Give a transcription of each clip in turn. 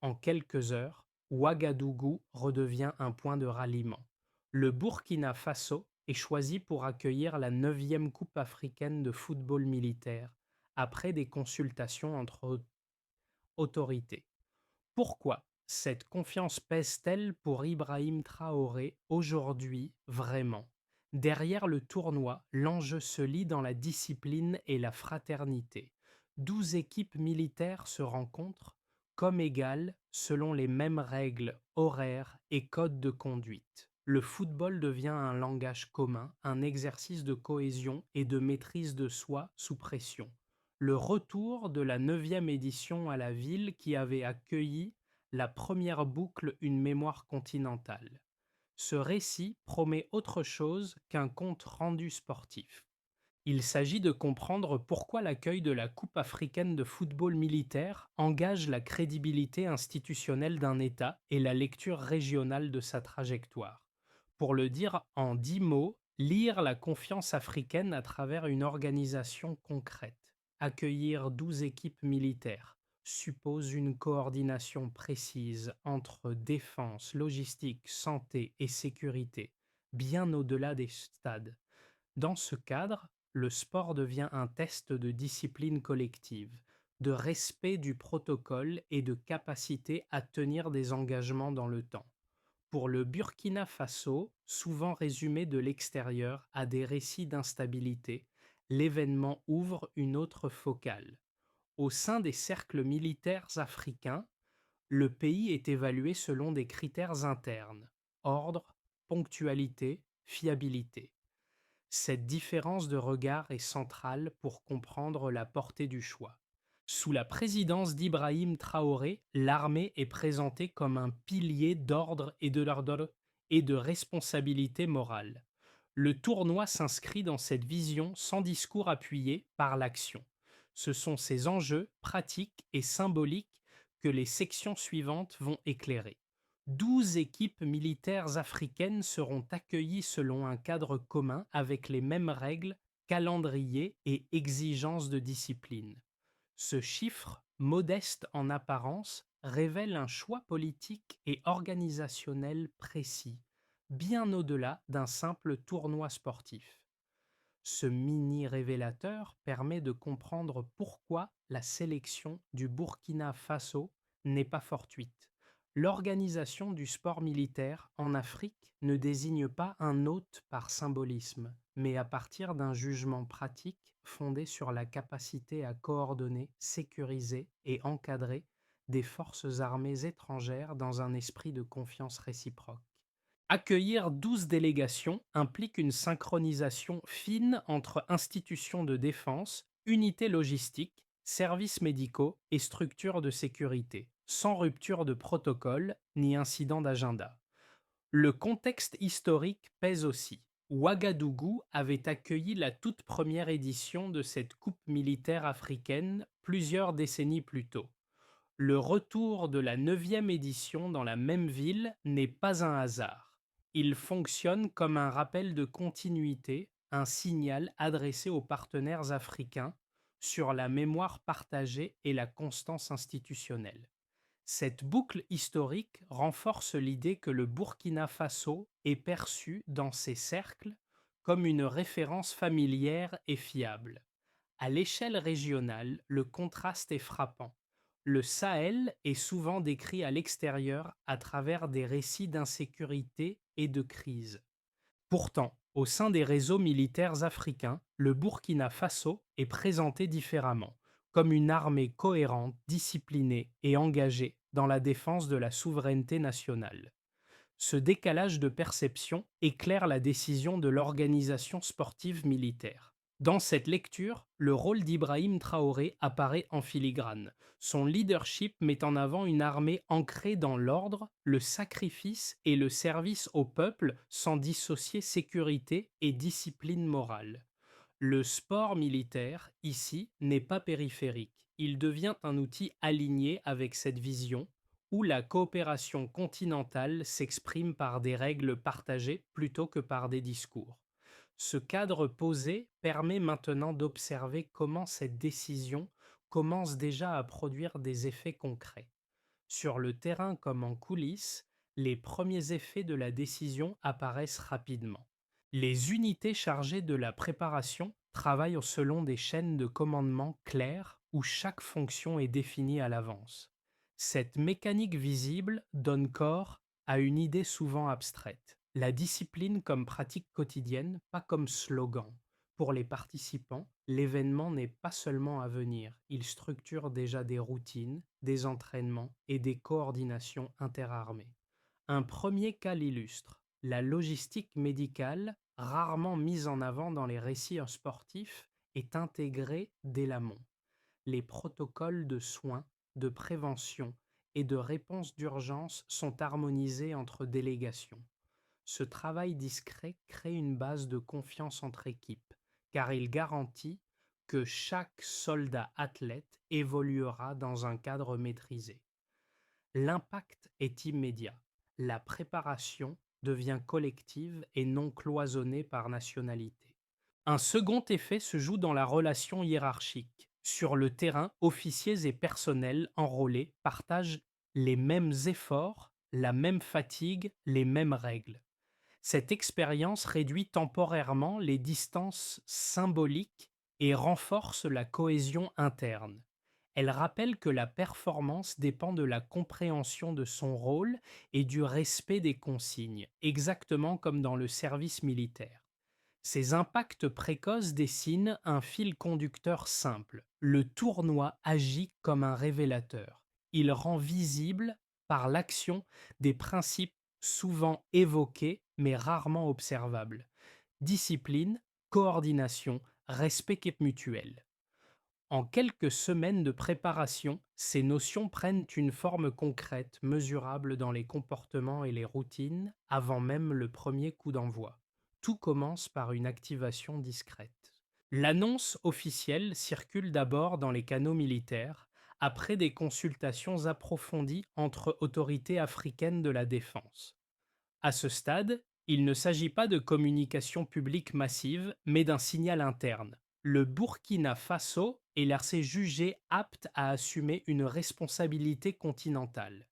En quelques heures, Ouagadougou redevient un point de ralliement. Le Burkina Faso est choisi pour accueillir la neuvième Coupe africaine de football militaire, après des consultations entre autorités. Pourquoi cette confiance pèse-t-elle pour Ibrahim Traoré aujourd'hui vraiment? Derrière le tournoi, l'enjeu se lie dans la discipline et la fraternité. 12 équipes militaires se rencontrent comme égales selon les mêmes règles, horaires et codes de conduite. Le football devient un langage commun, un exercice de cohésion et de maîtrise de soi sous pression. Le retour de la neuvième édition à la ville qui avait accueilli la première boucle Une mémoire continentale. Ce récit promet autre chose qu'un compte rendu sportif. Il s'agit de comprendre pourquoi l'accueil de la Coupe africaine de football militaire engage la crédibilité institutionnelle d'un État et la lecture régionale de sa trajectoire. Pour le dire en 10 mots, lire la confiance africaine à travers une organisation concrète. Accueillir 12 équipes militaires suppose une coordination précise entre défense, logistique, santé et sécurité, bien au-delà des stades. Dans ce cadre, le sport devient un test de discipline collective, de respect du protocole et de capacité à tenir des engagements dans le temps. Pour le Burkina Faso, souvent résumé de l'extérieur à des récits d'instabilité, l'événement ouvre une autre focale. Au sein des cercles militaires africains, le pays est évalué selon des critères internes: ordre, ponctualité, fiabilité. Cette différence de regard est centrale pour comprendre la portée du choix. Sous la présidence d'Ibrahim Traoré, l'armée est présentée comme un pilier d'ordre et de responsabilité morale. Le tournoi s'inscrit dans cette vision sans discours appuyé par l'action. Ce sont ces enjeux pratiques et symboliques que les sections suivantes vont éclairer. 12 équipes militaires africaines seront accueillies selon un cadre commun avec les mêmes règles, calendrier et exigences de discipline. Ce chiffre, modeste en apparence, révèle un choix politique et organisationnel précis, bien au-delà d'un simple tournoi sportif. Ce mini révélateur permet de comprendre pourquoi la sélection du Burkina Faso n'est pas fortuite. L'organisation du sport militaire en Afrique ne désigne pas un hôte par symbolisme, mais à partir d'un jugement pratique fondé sur la capacité à coordonner, sécuriser et encadrer des forces armées étrangères dans un esprit de confiance réciproque. Accueillir 12 délégations implique une synchronisation fine entre institutions de défense, unités logistiques, services médicaux et structures de sécurité, sans rupture de protocole ni incident d'agenda. Le contexte historique pèse aussi. Ouagadougou avait accueilli la toute première édition de cette coupe militaire africaine plusieurs décennies plus tôt. Le retour de la neuvième édition dans la même ville n'est pas un hasard. Il fonctionne comme un rappel de continuité, un signal adressé aux partenaires africains sur la mémoire partagée et la constance institutionnelle. Cette boucle historique renforce l'idée que le Burkina Faso est perçu dans ces cercles comme une référence familière et fiable. À l'échelle régionale, le contraste est frappant. Le Sahel est souvent décrit à l'extérieur à travers des récits d'insécurité et de crise. Pourtant, au sein des réseaux militaires africains, le Burkina Faso est présenté différemment, comme une armée cohérente, disciplinée et engagée dans la défense de la souveraineté nationale. Ce décalage de perception éclaire la décision de l'organisation sportive militaire. Dans cette lecture, le rôle d'Ibrahim Traoré apparaît en filigrane. Son leadership met en avant une armée ancrée dans l'ordre, le sacrifice et le service au peuple sans dissocier sécurité et discipline morale. Le sport militaire, ici, n'est pas périphérique. Il devient un outil aligné avec cette vision où la coopération continentale s'exprime par des règles partagées plutôt que par des discours. Ce cadre posé permet maintenant d'observer comment cette décision commence déjà à produire des effets concrets. Sur le terrain comme en coulisses, les premiers effets de la décision apparaissent rapidement. Les unités chargées de la préparation travaillent selon des chaînes de commandement claires où chaque fonction est définie à l'avance. Cette mécanique visible donne corps à une idée souvent abstraite. La discipline comme pratique quotidienne, pas comme slogan. Pour les participants, l'événement n'est pas seulement à venir, il structure déjà des routines, des entraînements et des coordinations interarmées. Un premier cas l'illustre. La logistique médicale, rarement mise en avant dans les récits sportifs, est intégrée dès l'amont. Les protocoles de soins, de prévention et de réponse d'urgence sont harmonisés entre délégations. Ce travail discret crée une base de confiance entre équipes, car il garantit que chaque soldat athlète évoluera dans un cadre maîtrisé. L'impact est immédiat. La préparation devient collective et non cloisonnée par nationalité. Un second effet se joue dans la relation hiérarchique. Sur le terrain, officiers et personnels enrôlés partagent les mêmes efforts, la même fatigue, les mêmes règles. Cette expérience réduit temporairement les distances symboliques et renforce la cohésion interne. Elle rappelle que la performance dépend de la compréhension de son rôle et du respect des consignes, exactement comme dans le service militaire. Ces impacts précoces dessinent un fil conducteur simple. Le tournoi agit comme un révélateur. Il rend visible, par l'action, des principes souvent évoqués mais rarement observables. Discipline, coordination, respect mutuel. En quelques semaines de préparation, ces notions prennent une forme concrète, mesurable dans les comportements et les routines, avant même le premier coup d'envoi. Tout commence par une activation discrète. L'annonce officielle circule d'abord dans les canaux militaires, après des consultations approfondies entre autorités africaines de la défense. À ce stade, il ne s'agit pas de communication publique massive, mais d'un signal interne. Le Burkina Faso est laissé jugé apte à assumer une responsabilité continentale.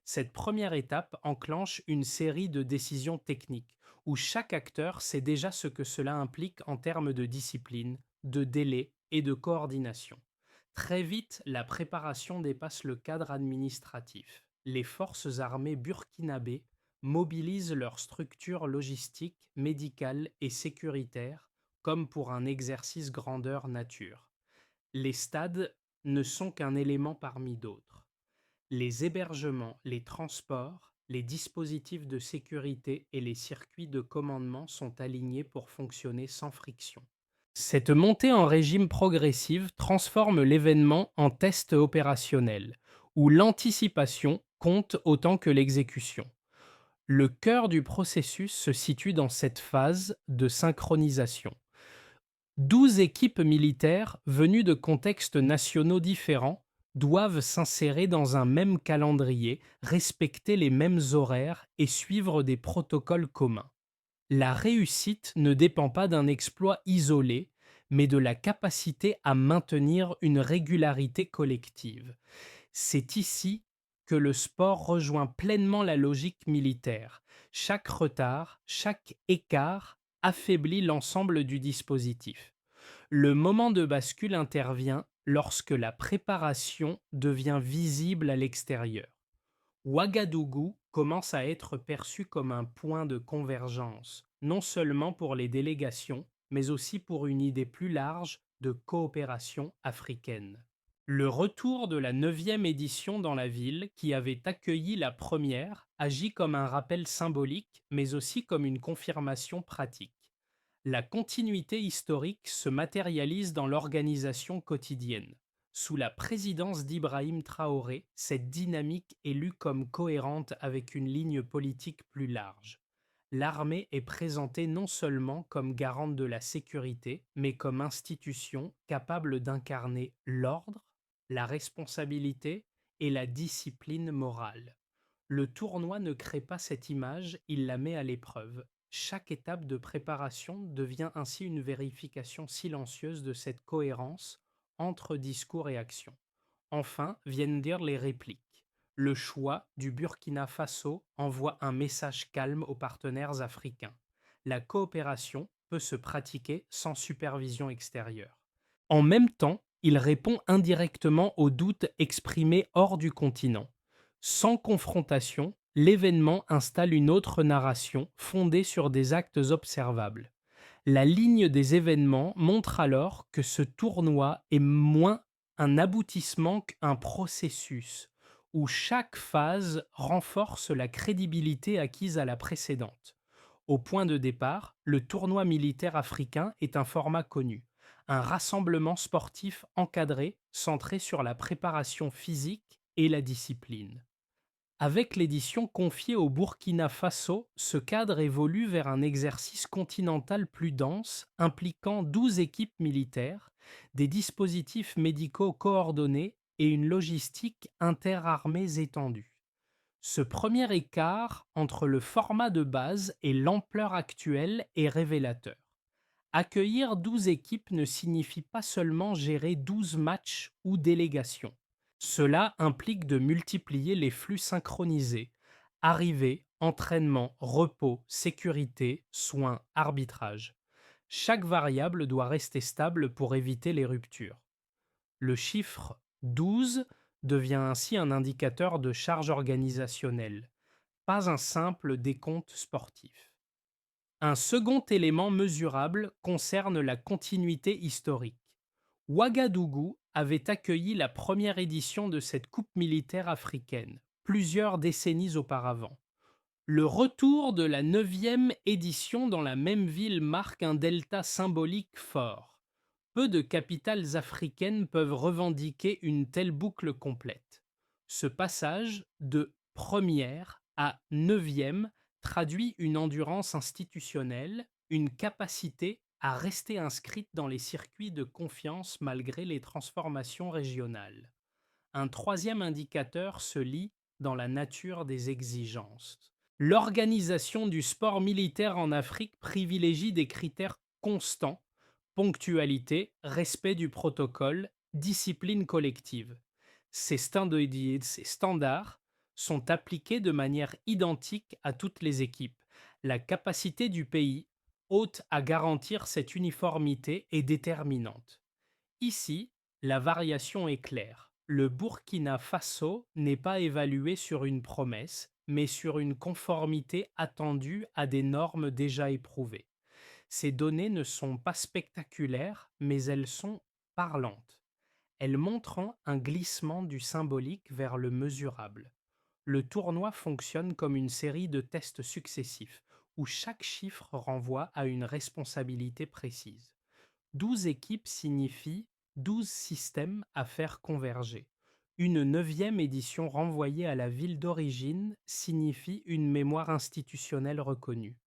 Cette première étape enclenche une série de décisions techniques, où chaque acteur sait déjà ce que cela implique en termes de discipline, de délai et de coordination. Très vite, la préparation dépasse le cadre administratif. Les forces armées burkinabées mobilisent leurs structures logistiques, médicales et sécuritaires comme pour un exercice grandeur nature. Les stades ne sont qu'un élément parmi d'autres. Les hébergements, les transports, les dispositifs de sécurité et les circuits de commandement sont alignés pour fonctionner sans friction. Cette montée en régime progressive transforme l'événement en test opérationnel, où l'anticipation compte autant que l'exécution. Le cœur du processus se situe dans cette phase de synchronisation. 12 équipes militaires venues de contextes nationaux différents doivent s'insérer dans un même calendrier, respecter les mêmes horaires et suivre des protocoles communs. La réussite ne dépend pas d'un exploit isolé, mais de la capacité à maintenir une régularité collective. C'est ici que le sport rejoint pleinement la logique militaire. Chaque retard, chaque écart affaiblit l'ensemble du dispositif. Le moment de bascule intervient lorsque la préparation devient visible à l'extérieur. Ouagadougou commence à être perçu comme un point de convergence, non seulement pour les délégations, mais aussi pour une idée plus large de coopération africaine. Le retour de la 9e édition dans la ville, qui avait accueilli la première, agit comme un rappel symbolique, mais aussi comme une confirmation pratique. La continuité historique se matérialise dans l'organisation quotidienne. Sous la présidence d'Ibrahim Traoré, cette dynamique est lue comme cohérente avec une ligne politique plus large. L'armée est présentée non seulement comme garante de la sécurité, mais comme institution capable d'incarner l'ordre, la responsabilité et la discipline morale. Le tournoi ne crée pas cette image, il la met à l'épreuve. Chaque étape de préparation devient ainsi une vérification silencieuse de cette cohérence entre discours et action. Enfin viennent dire les répliques. Le choix du Burkina Faso envoie un message calme aux partenaires africains. La coopération peut se pratiquer sans supervision extérieure. En même temps, il répond indirectement aux doutes exprimés hors du continent. Sans confrontation, l'événement installe une autre narration fondée sur des actes observables. La ligne des événements montre alors que ce tournoi est moins un aboutissement qu'un processus, où chaque phase renforce la crédibilité acquise à la précédente. Au point de départ, le tournoi militaire africain est un format connu, un rassemblement sportif encadré centré sur la préparation physique et la discipline. Avec l'édition confiée au Burkina Faso, ce cadre évolue vers un exercice continental plus dense, impliquant 12 équipes militaires, des dispositifs médicaux coordonnés et une logistique interarmées étendue. Ce premier écart entre le format de base et l'ampleur actuelle est révélateur. Accueillir 12 équipes ne signifie pas seulement gérer 12 matchs ou délégations. Cela implique de multiplier les flux synchronisés, arrivée, entraînement, repos, sécurité, soins, arbitrage. Chaque variable doit rester stable pour éviter les ruptures. Le chiffre 12 devient ainsi un indicateur de charge organisationnelle, pas un simple décompte sportif. Un second élément mesurable concerne la continuité historique. Ouagadougou avait accueilli la première édition de cette coupe militaire africaine, plusieurs décennies auparavant. Le retour de la neuvième édition dans la même ville marque un delta symbolique fort. Peu de capitales africaines peuvent revendiquer une telle boucle complète. Ce passage de première à neuvième traduit une endurance institutionnelle, une capacité à rester inscrite dans les circuits de confiance malgré les transformations régionales. Un troisième indicateur se lie dans la nature des exigences. L'organisation du sport militaire en Afrique privilégie des critères constants: ponctualité, respect du protocole, discipline collective. Ces standards sont appliqués de manière identique à toutes les équipes. La capacité du pays hôte à garantir cette uniformité est déterminante. Ici, la variation est claire. Le Burkina Faso n'est pas évalué sur une promesse, mais sur une conformité attendue à des normes déjà éprouvées. Ces données ne sont pas spectaculaires, mais elles sont parlantes. Elles montrent un glissement du symbolique vers le mesurable. Le tournoi fonctionne comme une série de tests successifs, où chaque chiffre renvoie à une responsabilité précise. 12 équipes signifie 12 systèmes à faire converger. Une neuvième édition renvoyée à la ville d'origine signifie une mémoire institutionnelle reconnue.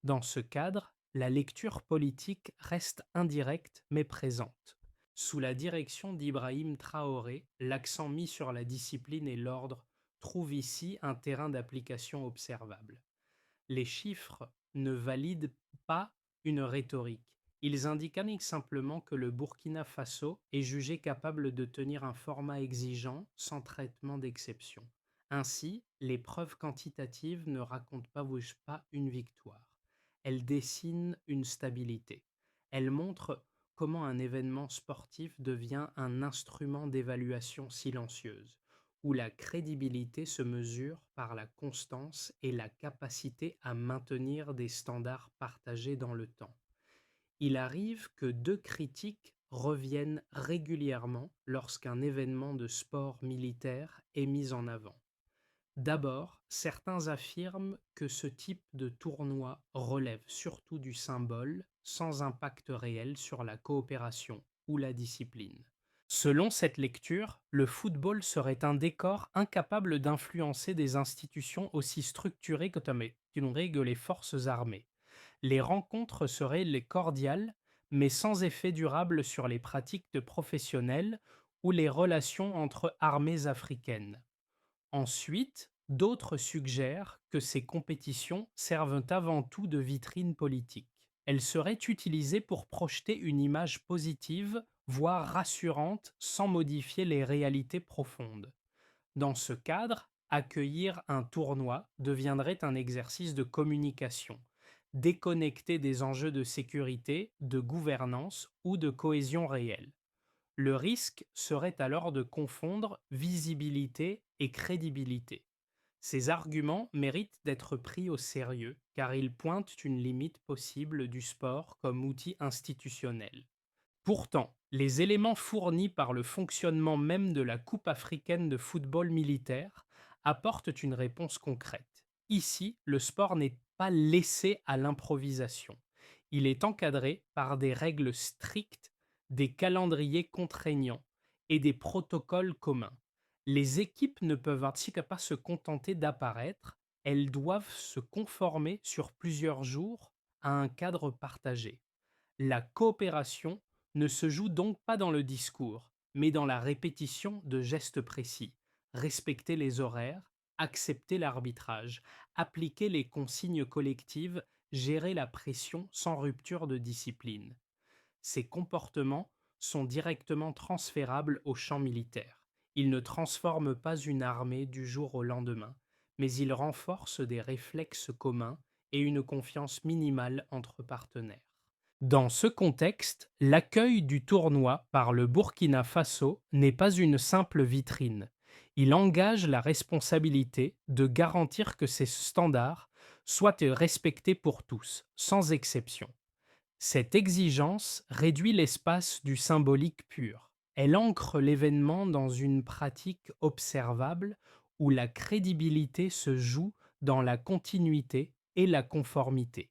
Dans ce cadre, la lecture politique reste indirecte mais présente. Sous la direction d'Ibrahim Traoré, l'accent mis sur la discipline et l'ordre trouve ici un terrain d'application observable. Les chiffres ne valident pas une rhétorique. Ils indiquent simplement que le Burkina Faso est jugé capable de tenir un format exigeant sans traitement d'exception. Ainsi, les preuves quantitatives ne racontent pas une victoire. Elles dessinent une stabilité. Elles montrent comment un événement sportif devient un instrument d'évaluation silencieuse, où la crédibilité se mesure par la constance et la capacité à maintenir des standards partagés dans le temps. Il arrive que deux critiques reviennent régulièrement lorsqu'un événement de sport militaire est mis en avant. D'abord, certains affirment que ce type de tournoi relève surtout du symbole, sans impact réel sur la coopération ou la discipline. Selon cette lecture, le football serait un décor incapable d'influencer des institutions aussi structurées que les forces armées. Les rencontres seraient les cordiales, mais sans effet durable sur les pratiques de professionnels ou les relations entre armées africaines. Ensuite, d'autres suggèrent que ces compétitions servent avant tout de vitrine politique. Elles seraient utilisées pour projeter une image positive, voire rassurante, sans modifier les réalités profondes. Dans ce cadre, accueillir un tournoi deviendrait un exercice de communication, déconnecté des enjeux de sécurité, de gouvernance ou de cohésion réelle. Le risque serait alors de confondre visibilité et crédibilité. Ces arguments méritent d'être pris au sérieux car ils pointent une limite possible du sport comme outil institutionnel. Pourtant, les éléments fournis par le fonctionnement même de la Coupe africaine de football militaire apportent une réponse concrète. Ici, le sport n'est pas laissé à l'improvisation. Il est encadré par des règles strictes, des calendriers contraignants et des protocoles communs. Les équipes ne peuvent ainsi que pas se contenter d'apparaître, elles doivent se conformer sur plusieurs jours à un cadre partagé. La coopération ne se joue donc pas dans le discours, mais dans la répétition de gestes précis. Respecter les horaires, accepter l'arbitrage, appliquer les consignes collectives, gérer la pression sans rupture de discipline. Ces comportements sont directement transférables au champ militaire. Ils ne transforment pas une armée du jour au lendemain, mais ils renforcent des réflexes communs et une confiance minimale entre partenaires. Dans ce contexte, l'accueil du tournoi par le Burkina Faso n'est pas une simple vitrine. Il engage la responsabilité de garantir que ces standards soient respectés pour tous, sans exception. Cette exigence réduit l'espace du symbolique pur. Elle ancre l'événement dans une pratique observable où la crédibilité se joue dans la continuité et la conformité.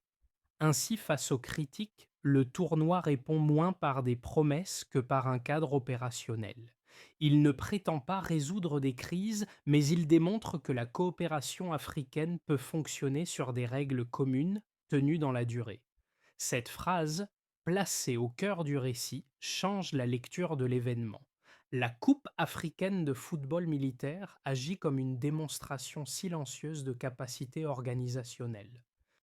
Ainsi, face aux critiques, le tournoi répond moins par des promesses que par un cadre opérationnel. Il ne prétend pas résoudre des crises, mais il démontre que la coopération africaine peut fonctionner sur des règles communes tenues dans la durée. Cette phrase, placée au cœur du récit, change la lecture de l'événement. La Coupe africaine de football militaire agit comme une démonstration silencieuse de capacité organisationnelle.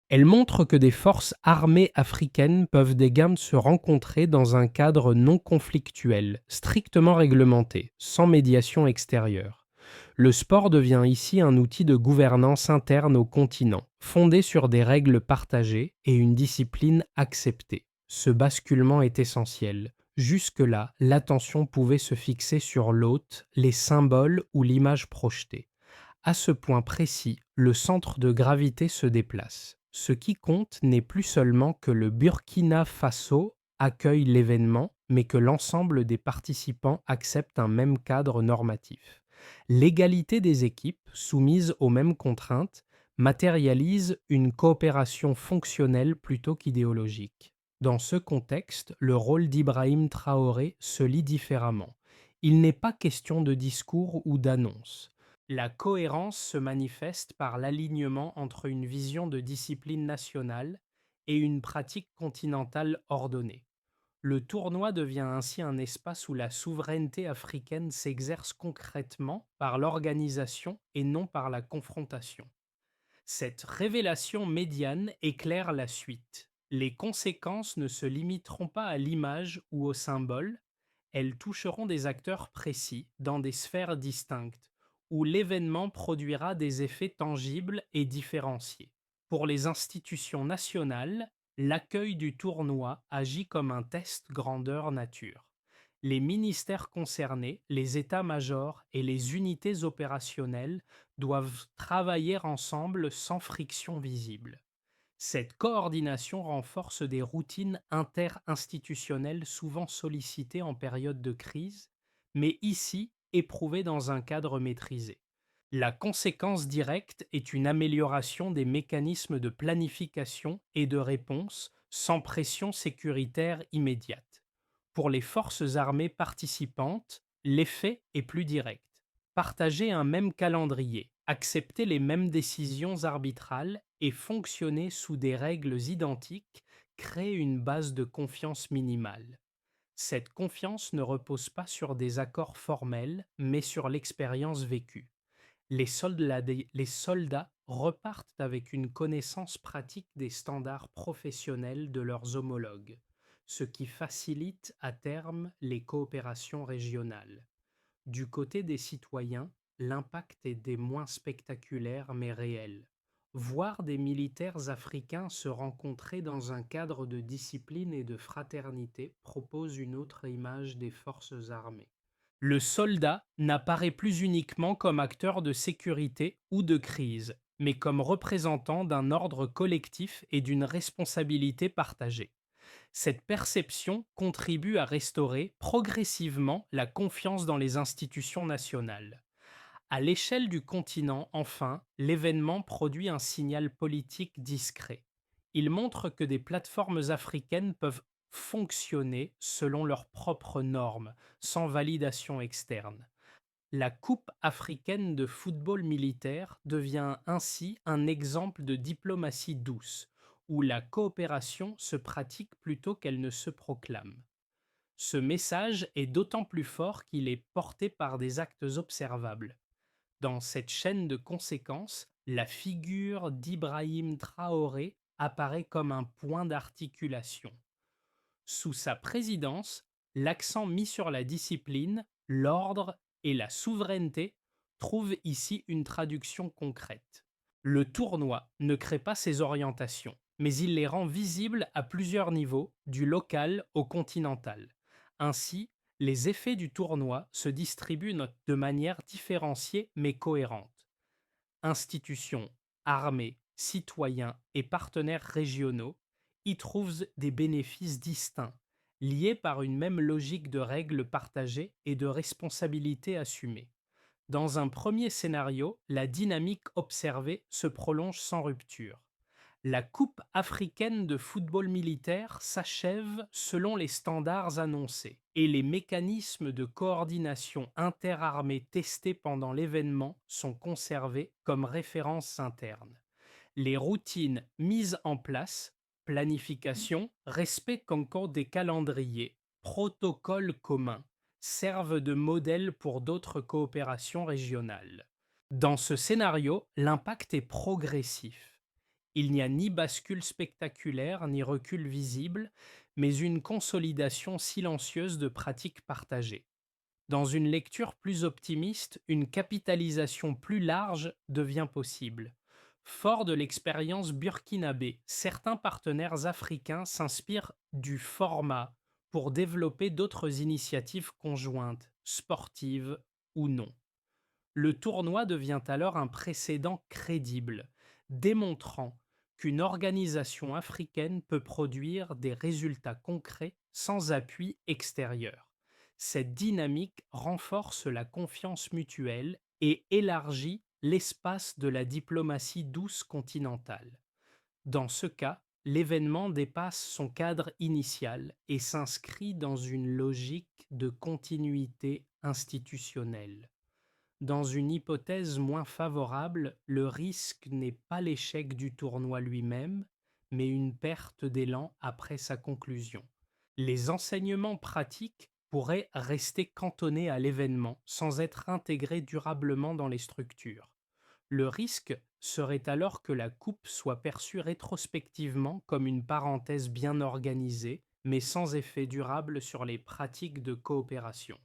Elle montre que des forces armées africaines peuvent également se rencontrer dans un cadre non conflictuel, strictement réglementé, sans médiation extérieure. Le sport devient ici un outil de gouvernance interne au continent, fondé sur des règles partagées et une discipline acceptée. Ce basculement est essentiel. Jusque-là, l'attention pouvait se fixer sur l'hôte, les symboles ou l'image projetée. À ce point précis, le centre de gravité se déplace. Ce qui compte n'est plus seulement que le Burkina Faso accueille l'événement, mais que l'ensemble des participants acceptent un même cadre normatif. L'égalité des équipes, soumises aux mêmes contraintes, matérialise une coopération fonctionnelle plutôt qu'idéologique. Dans ce contexte, le rôle d'Ibrahim Traoré se lit différemment. Il n'est pas question de discours ou d'annonce. La cohérence se manifeste par l'alignement entre une vision de discipline nationale et une pratique continentale ordonnée. Le tournoi devient ainsi un espace où la souveraineté africaine s'exerce concrètement par l'organisation et non par la confrontation. Cette révélation médiane éclaire la suite. Les conséquences ne se limiteront pas à l'image ou au symbole, elles toucheront des acteurs précis dans des sphères distinctes, où l'événement produira des effets tangibles et différenciés. Pour les institutions nationales, l'accueil du tournoi agit comme un test grandeur nature. Les ministères concernés, les états-majors et les unités opérationnelles doivent travailler ensemble sans friction visible. Cette coordination renforce des routines inter-institutionnelles souvent sollicitées en période de crise, mais ici éprouvées dans un cadre maîtrisé. La conséquence directe est une amélioration des mécanismes de planification et de réponse sans pression sécuritaire immédiate. Pour les forces armées participantes, l'effet est plus direct. Partager un même calendrier, accepter les mêmes décisions arbitrales et fonctionner sous des règles identiques crée une base de confiance minimale. Cette confiance ne repose pas sur des accords formels, mais sur l'expérience vécue. Les soldats repartent avec une connaissance pratique des standards professionnels de leurs homologues, ce qui facilite à terme les coopérations régionales. Du côté des citoyens, l'impact est des moins spectaculaires mais réels. Voir des militaires africains se rencontrer dans un cadre de discipline et de fraternité propose une autre image des forces armées. Le soldat n'apparaît plus uniquement comme acteur de sécurité ou de crise, mais comme représentant d'un ordre collectif et d'une responsabilité partagée. Cette perception contribue à restaurer progressivement la confiance dans les institutions nationales. À l'échelle du continent, enfin, l'événement produit un signal politique discret. Il montre que des plateformes africaines peuvent fonctionner selon leurs propres normes, sans validation externe. La Coupe africaine de football militaire devient ainsi un exemple de diplomatie douce, où la coopération se pratique plutôt qu'elle ne se proclame. Ce message est d'autant plus fort qu'il est porté par des actes observables. Dans cette chaîne de conséquences, la figure d'Ibrahim Traoré apparaît comme un point d'articulation. Sous sa présidence, l'accent mis sur la discipline, l'ordre et la souveraineté trouve ici une traduction concrète. Le tournoi ne crée pas ces orientations, mais il les rend visibles à plusieurs niveaux, du local au continental. Ainsi, les effets du tournoi se distribuent de manière différenciée mais cohérente. Institutions, armées, citoyens et partenaires régionaux y trouvent des bénéfices distincts, liés par une même logique de règles partagées et de responsabilités assumées. Dans un premier scénario, la dynamique observée se prolonge sans rupture. La Coupe africaine de football militaire s'achève selon les standards annoncés et les mécanismes de coordination interarmée testés pendant l'événement sont conservés comme références internes. Les routines mises en place, planification, respect encore des calendriers, protocoles communs, servent de modèle pour d'autres coopérations régionales. Dans ce scénario, l'impact est progressif. Il n'y a ni bascule spectaculaire ni recul visible, mais une consolidation silencieuse de pratiques partagées. Dans une lecture plus optimiste, une capitalisation plus large devient possible. Fort de l'expérience burkinabé, certains partenaires africains s'inspirent du format pour développer d'autres initiatives conjointes, sportives ou non. Le tournoi devient alors un précédent crédible, démontrant qu'une organisation africaine peut produire des résultats concrets sans appui extérieur. Cette dynamique renforce la confiance mutuelle et élargit l'espace de la diplomatie douce continentale. Dans ce cas, l'événement dépasse son cadre initial et s'inscrit dans une logique de continuité institutionnelle. Dans une hypothèse moins favorable, le risque n'est pas l'échec du tournoi lui-même, mais une perte d'élan après sa conclusion. Les enseignements pratiques pourraient rester cantonnés à l'événement sans être intégrés durablement dans les structures. Le risque serait alors que la coupe soit perçue rétrospectivement comme une parenthèse bien organisée, mais sans effet durable sur les pratiques de coopération.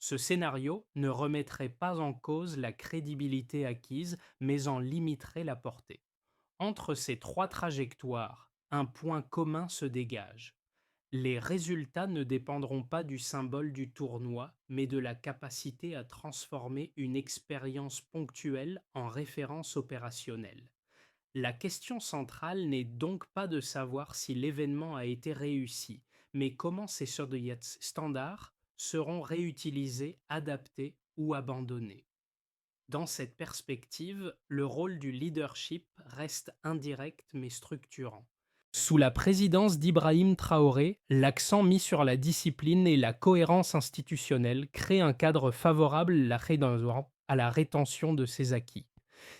Ce scénario ne remettrait pas en cause la crédibilité acquise, mais en limiterait la portée. Entre ces trois trajectoires, un point commun se dégage. Les résultats ne dépendront pas du symbole du tournoi, mais de la capacité à transformer une expérience ponctuelle en référence opérationnelle. La question centrale n'est donc pas de savoir si l'événement a été réussi, mais comment ces standards seront réutilisés, adaptés ou abandonnés. Dans cette perspective, le rôle du leadership reste indirect mais structurant. Sous la présidence d'Ibrahim Traoré, l'accent mis sur la discipline et la cohérence institutionnelle crée un cadre favorable à la rétention de ces acquis.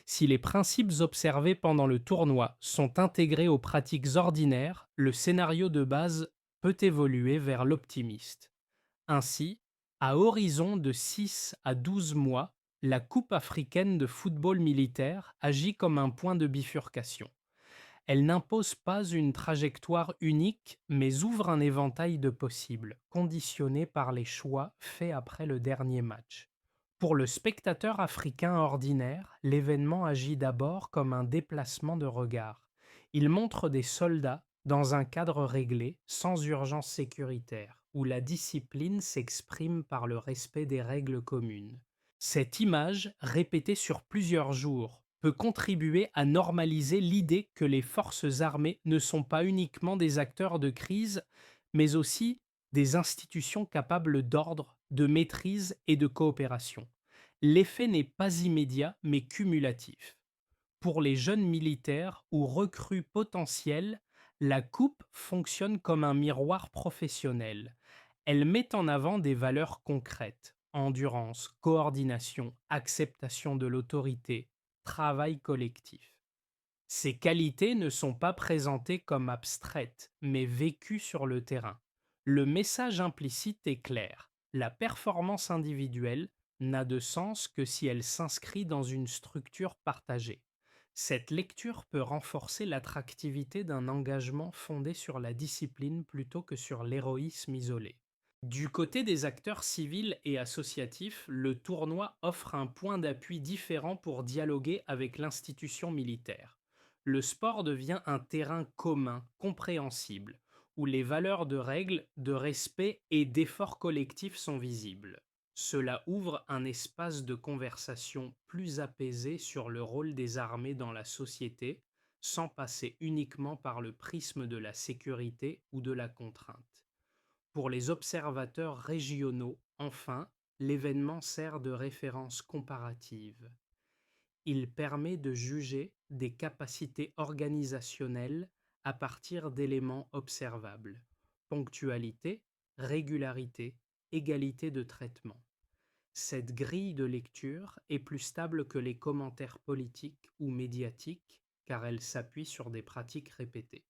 Si les principes observés pendant le tournoi sont intégrés aux pratiques ordinaires, le scénario de base peut évoluer vers l'optimiste. Ainsi, à horizon de 6 à 12 mois, la Coupe africaine de football militaire agit comme un point de bifurcation. Elle n'impose pas une trajectoire unique, mais ouvre un éventail de possibles, conditionné par les choix faits après le dernier match. Pour le spectateur africain ordinaire, l'événement agit d'abord comme un déplacement de regard. Il montre des soldats dans un cadre réglé, sans urgence sécuritaire, où la discipline s'exprime par le respect des règles communes. Cette image, répétée sur plusieurs jours, peut contribuer à normaliser l'idée que les forces armées ne sont pas uniquement des acteurs de crise, mais aussi des institutions capables d'ordre, de maîtrise et de coopération. L'effet n'est pas immédiat mais cumulatif. Pour les jeunes militaires ou recrues potentiels, la coupe fonctionne comme un miroir professionnel. Elle met en avant des valeurs concrètes: endurance, coordination, acceptation de l'autorité, travail collectif. Ces qualités ne sont pas présentées comme abstraites, mais vécues sur le terrain. Le message implicite est clair: la performance individuelle n'a de sens que si elle s'inscrit dans une structure partagée. Cette lecture peut renforcer l'attractivité d'un engagement fondé sur la discipline plutôt que sur l'héroïsme isolé. Du côté des acteurs civils et associatifs, le tournoi offre un point d'appui différent pour dialoguer avec l'institution militaire. Le sport devient un terrain commun, compréhensible, où les valeurs de règles, de respect et d'efforts collectifs sont visibles. Cela ouvre un espace de conversation plus apaisé sur le rôle des armées dans la société, sans passer uniquement par le prisme de la sécurité ou de la contrainte. Pour les observateurs régionaux, enfin, l'événement sert de référence comparative. Il permet de juger des capacités organisationnelles à partir d'éléments observables: ponctualité, régularité, égalité de traitement. Cette grille de lecture est plus stable que les commentaires politiques ou médiatiques car elle s'appuie sur des pratiques répétées.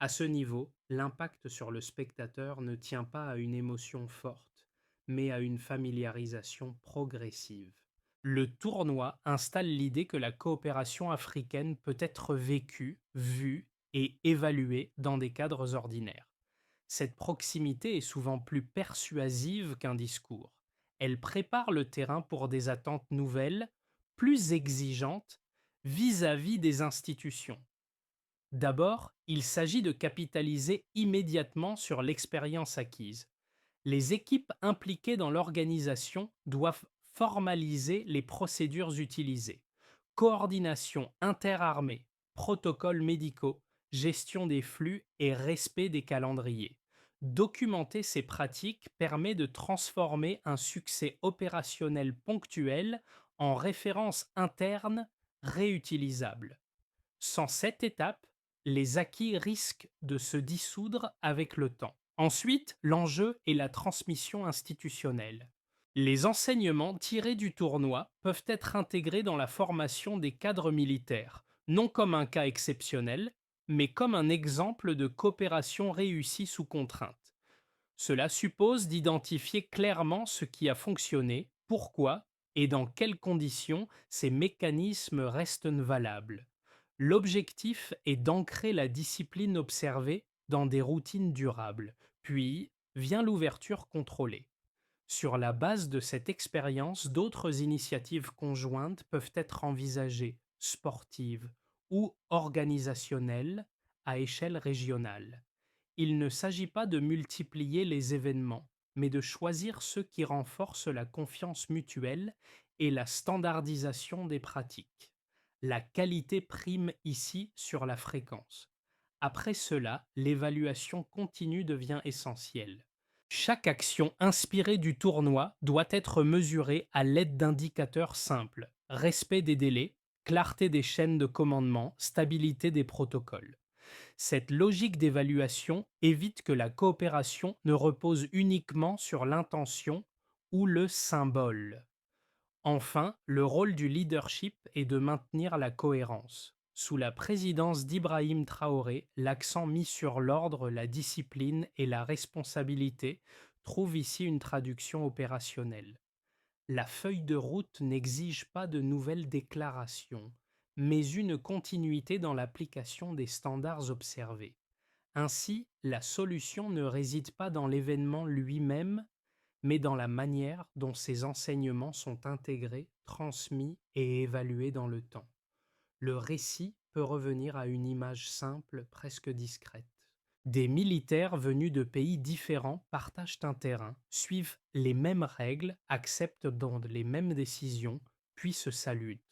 À ce niveau, l'impact sur le spectateur ne tient pas à une émotion forte, mais à une familiarisation progressive. Le tournoi installe l'idée que la coopération africaine peut être vécue, vue et évaluée dans des cadres ordinaires. Cette proximité est souvent plus persuasive qu'un discours. Elle prépare le terrain pour des attentes nouvelles, plus exigeantes vis-à-vis des institutions. D'abord, il s'agit de capitaliser immédiatement sur l'expérience acquise. Les équipes impliquées dans l'organisation doivent formaliser les procédures utilisées: coordination interarmée, protocoles médicaux, gestion des flux et respect des calendriers. Documenter ces pratiques permet de transformer un succès opérationnel ponctuel en référence interne réutilisable. Sans cette étape, les acquis risquent de se dissoudre avec le temps. Ensuite, l'enjeu est la transmission institutionnelle. Les enseignements tirés du tournoi peuvent être intégrés dans la formation des cadres militaires, non comme un cas exceptionnel, mais comme un exemple de coopération réussie sous contrainte. Cela suppose d'identifier clairement ce qui a fonctionné, pourquoi et dans quelles conditions ces mécanismes restent valables. L'objectif est d'ancrer la discipline observée dans des routines durables, puis vient l'ouverture contrôlée. Sur la base de cette expérience, d'autres initiatives conjointes peuvent être envisagées, sportives ou organisationnelles, à échelle régionale. Il ne s'agit pas de multiplier les événements, mais de choisir ceux qui renforcent la confiance mutuelle et la standardisation des pratiques. La qualité prime ici sur la fréquence. Après cela, l'évaluation continue devient essentielle. Chaque action inspirée du tournoi doit être mesurée à l'aide d'indicateurs simples: respect des délais, clarté des chaînes de commandement, stabilité des protocoles. Cette logique d'évaluation évite que la coopération ne repose uniquement sur l'intention ou le symbole. Enfin, le rôle du leadership est de maintenir la cohérence. Sous la présidence d'Ibrahim Traoré, l'accent mis sur l'ordre, la discipline et la responsabilité trouve ici une traduction opérationnelle. La feuille de route n'exige pas de nouvelles déclarations, mais une continuité dans l'application des standards observés. Ainsi, la solution ne réside pas dans l'événement lui-même, mais dans la manière dont ces enseignements sont intégrés, transmis et évalués dans le temps. Le récit peut revenir à une image simple, presque discrète. Des militaires venus de pays différents partagent un terrain, suivent les mêmes règles, acceptent donc les mêmes décisions, puis se saluent.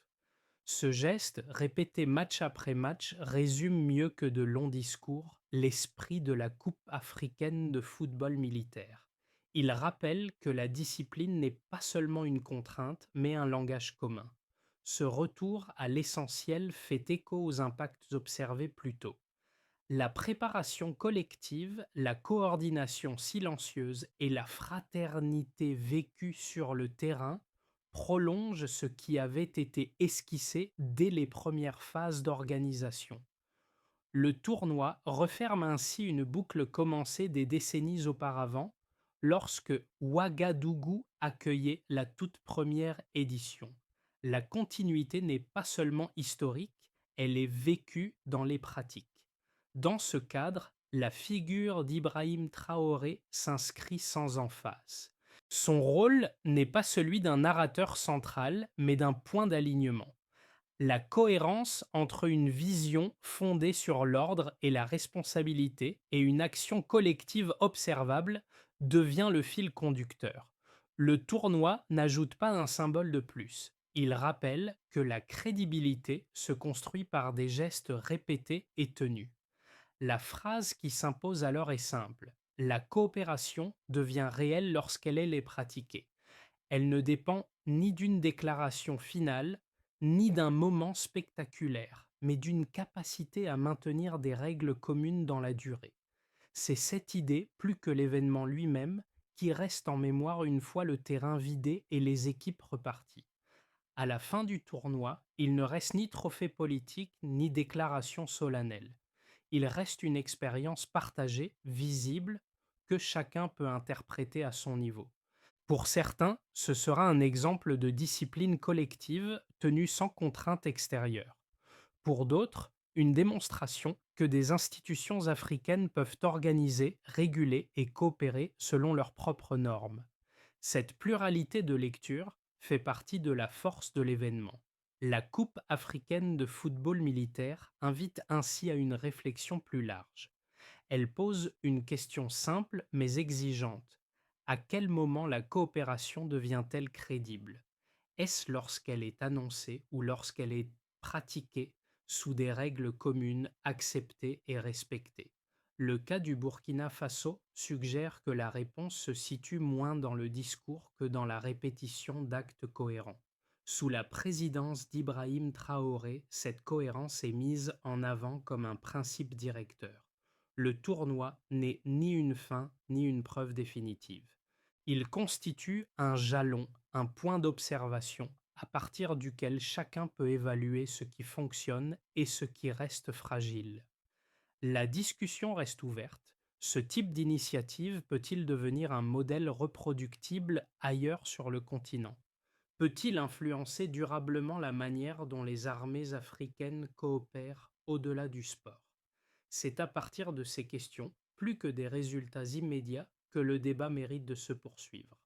Ce geste, répété match après match, résume mieux que de longs discours l'esprit de la Coupe africaine de football militaire. Il rappelle que la discipline n'est pas seulement une contrainte, mais un langage commun. Ce retour à l'essentiel fait écho aux impacts observés plus tôt. La préparation collective, la coordination silencieuse et la fraternité vécue sur le terrain prolongent ce qui avait été esquissé dès les premières phases d'organisation. Le tournoi referme ainsi une boucle commencée des décennies auparavant, lorsque Ouagadougou accueillait la toute première édition. La continuité n'est pas seulement historique, elle est vécue dans les pratiques. Dans ce cadre, la figure d'Ibrahim Traoré s'inscrit sans emphase. Son rôle n'est pas celui d'un narrateur central, mais d'un point d'alignement. La cohérence entre une vision fondée sur l'ordre et la responsabilité et une action collective observable devient le fil conducteur. Le tournoi n'ajoute pas un symbole de plus. Il rappelle que la crédibilité se construit par des gestes répétés et tenus. La phrase qui s'impose alors est simple. La coopération devient réelle lorsqu'elle est pratiquée. Elle ne dépend ni d'une déclaration finale, ni d'un moment spectaculaire, mais d'une capacité à maintenir des règles communes dans la durée. C'est cette idée, plus que l'événement lui-même, qui reste en mémoire une fois le terrain vidé et les équipes reparties. À la fin du tournoi, il ne reste ni trophée politique ni déclaration solennelle. Il reste une expérience partagée, visible, que chacun peut interpréter à son niveau. Pour certains, ce sera un exemple de discipline collective tenue sans contrainte extérieure. Pour d'autres, une démonstration que des institutions africaines peuvent organiser, réguler et coopérer selon leurs propres normes. Cette pluralité de lectures fait partie de la force de l'événement. La Coupe africaine de football militaire invite ainsi à une réflexion plus large. Elle pose une question simple mais exigeante. À quel moment la coopération devient-elle crédible? Est-ce lorsqu'elle est annoncée ou lorsqu'elle est pratiquée sous des règles communes acceptées et respectées? Le cas du Burkina Faso suggère que la réponse se situe moins dans le discours que dans la répétition d'actes cohérents. Sous la présidence d'Ibrahim Traoré, cette cohérence est mise en avant comme un principe directeur. Le tournoi n'est ni une fin ni une preuve définitive. Il constitue un jalon, un point d'observation à partir duquel chacun peut évaluer ce qui fonctionne et ce qui reste fragile. La discussion reste ouverte. Ce type d'initiative peut-il devenir un modèle reproductible ailleurs sur le continent? Peut-il influencer durablement la manière dont les armées africaines coopèrent au-delà du sport? C'est à partir de ces questions, plus que des résultats immédiats, que le débat mérite de se poursuivre.